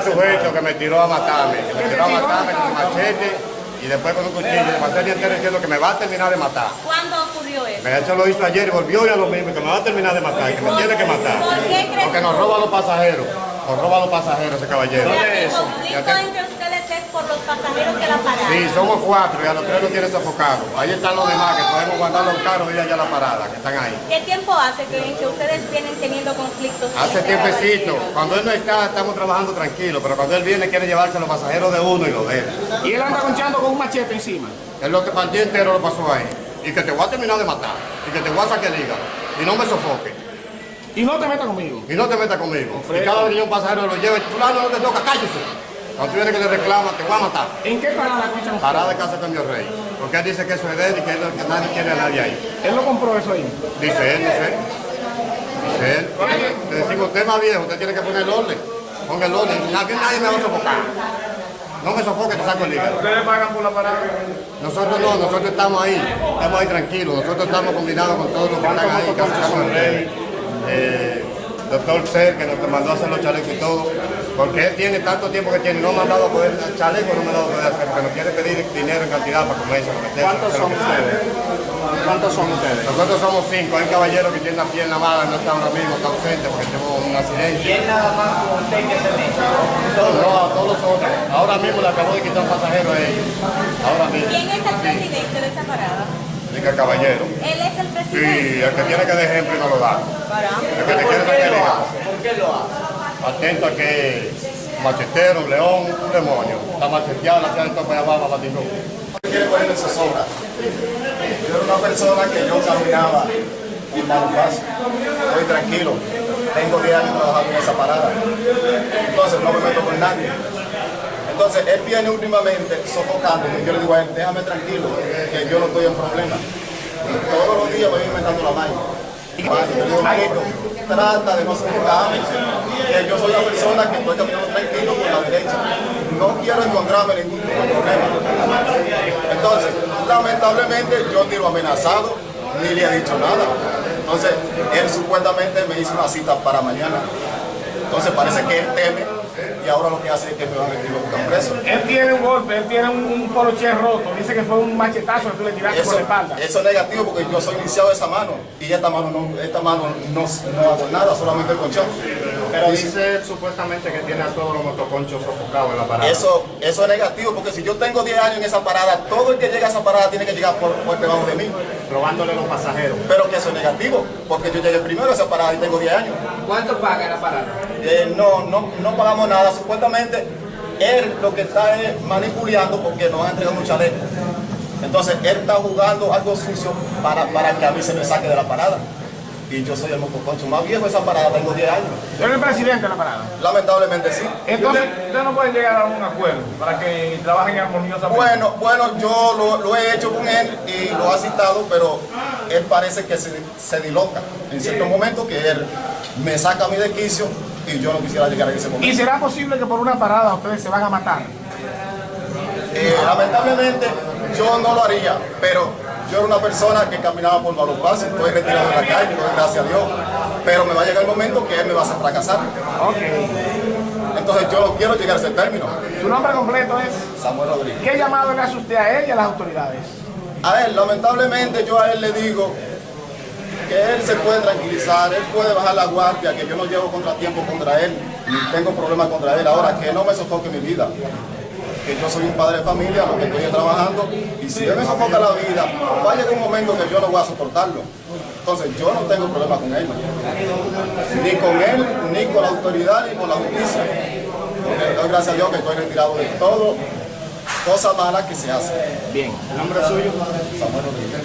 el sujeto que me tiró a matarme. Que me tiró a matarme con un machete y después con un cuchillo. Me pasé el día entero diciendo que me va a terminar de matar. ¿Cuándo ocurrió eso? Eso lo hizo ayer y volvió ya lo mismo, que me va a terminar de matar, que me tiene que matar. ¿Por qué crees? Porque nos roba a los pasajeros. Nos roba a los pasajeros ese caballero. El conflicto entre ustedes es por los pasajeros que la pararon. Sí, somos 4 y a los 3 nos tienen sofocados. Ahí están los demás que podemos guardar los carros y ir allá a la parada, que están ahí. ¿Qué tiempo hace que ustedes vienen teniendo conflictos? Hace tiempecito. Cuando él no está, estamos trabajando tranquilos, pero cuando él viene quiere llevarse a los pasajeros de uno y los de él. Y él anda conchando con un machete encima. Es lo que para el día entero lo pasó ahí. Y que te voy a terminar de matar. Y que te voy a sacar el hígado. Y no me sofoque. Y no te metas conmigo. Y no te metas conmigo. Y cada vez que un pasajero lo lleva, fulano no te toca, cállese. Cuando tú vienes que le reclama, te voy a matar. ¿En qué parada conchan ustedes? Parada de Casa Cambio Rey. Porque él dice que eso es de él y que nadie quiere a nadie ahí. Él lo compró eso ahí. Dice él, no sé. Dice él. Le decimos, usted es más viejo, usted tiene que poner el orden. Ponga el orden. Nadie me va a sofocar. No me sofoque, te saco el hígado. ¿Ustedes pagan por la parada? Nosotros no, nosotros estamos ahí tranquilos. Nosotros estamos combinados con todos los que están ahí. Casa Cambio Rey. Doctor Ser, que nos mandó a hacer los chalecos y todo, porque él tiene tanto tiempo que tiene, no me ha dado poder chaleco, no me ha dado poder hacer, porque nos quiere pedir dinero en cantidad para comerse. ¿Cuántos son ustedes? ¿Cuántos son ustedes? Nosotros somos 5, hay un caballero que tiene la pierna mala, no está ahora mismo, está ausente porque tuvo un accidente. ¿Y es nada más con usted que se dice? No, a todos los otros. Ahora mismo le acabó de quitar un pasajero a ellos. Ahora mismo. ¿Quién es el presidente de esta parada? Diga caballero. Él es el Sí, presidente. el que tiene que dar ejemplo y no lo da. Caramba. El que te ¿Por quiere qué sacar el lo hígado. hace? ¿Por qué lo hace? Atento a que machetero, un león, un demonio. Está macheteado, la ciudad de Topa y Ababa, Batingó. Quiere ponerle zozobra. Yo era una persona que yo caminaba en malos pasos. Estoy tranquilo. Tengo 10 años trabajando en esa parada. Entonces no me meto con nadie. Entonces él viene últimamente sofocándome. Yo le digo a él, déjame tranquilo, que yo no estoy en problema. Y todos los días me voy inventando la maña. Y yo le digo, "Manito, trata de no sofocarme. Que yo soy una persona que estoy caminando tranquilo por la derecha. No quiero encontrarme ningún tipo de problema. Entonces, lamentablemente, yo ni lo he amenazado, ni le he dicho nada. Entonces, él supuestamente me hizo una cita para mañana. Entonces, parece que él teme y ahora lo que hace es que me van a meter y buscar preso. Él tiene un golpe, él tiene un poloché roto. Dice que fue un machetazo que tú le tiraste por la espalda. Eso es negativo porque yo soy iniciado de esa mano y esta mano no hago nada, solamente el conchón. Pero dice supuestamente que tiene a todos los motoconchos sofocados en la parada. Eso es negativo porque si yo tengo 10 años en esa parada, todo el que llega a esa parada tiene que llegar por debajo de mí. Robándole los pasajeros. Pero que eso es negativo porque yo llegué primero a esa parada y tengo 10 años. ¿Cuánto paga la parada? No pagamos nada. Supuestamente él lo que está es manipulando porque nos han entregado un chaleco. Entonces él está jugando algo sucio para que a mí se me saque de la parada. Y yo soy el motoconcho más viejo de esa parada, tengo 10 años. Tú eres el presidente de la parada. Lamentablemente sí. Entonces, ustedes no pueden llegar a un acuerdo para que trabajen armoniosamente. Bueno, yo lo he hecho con él y lo ha citado, pero él parece que se diloca en cierto momento, que él me saca a mí de quicio y yo no quisiera llegar a ese momento. ¿Y será posible que por una parada ustedes se van a matar? Lamentablemente yo no lo haría, pero yo era una persona que caminaba por malos pasos, estoy retirado de la calle, doy gracias a Dios, pero me va a llegar el momento que él me va a hacer fracasar. Ok. Entonces yo no quiero llegar a ese término. Su nombre completo es... Samuel Rodríguez. ¿Qué llamado le hace usted a él y a las autoridades? A él, lamentablemente yo a él le digo que él se puede tranquilizar, él puede bajar la guardia, que yo no llevo contratiempo contra él, ni tengo problemas contra él, ahora que no me sofoque mi vida. Que yo soy un padre de familia, lo que estoy trabajando, y si él me sofoca la vida, va a llegar un momento que yo no voy a soportarlo. Entonces yo no tengo problema con él, ni con él, ni con la autoridad, ni con la justicia. Porque doy gracias a Dios que estoy retirado de todo, cosas malas que se hacen. Bien. ¿El nombre suyo? Samuel Rodríguez.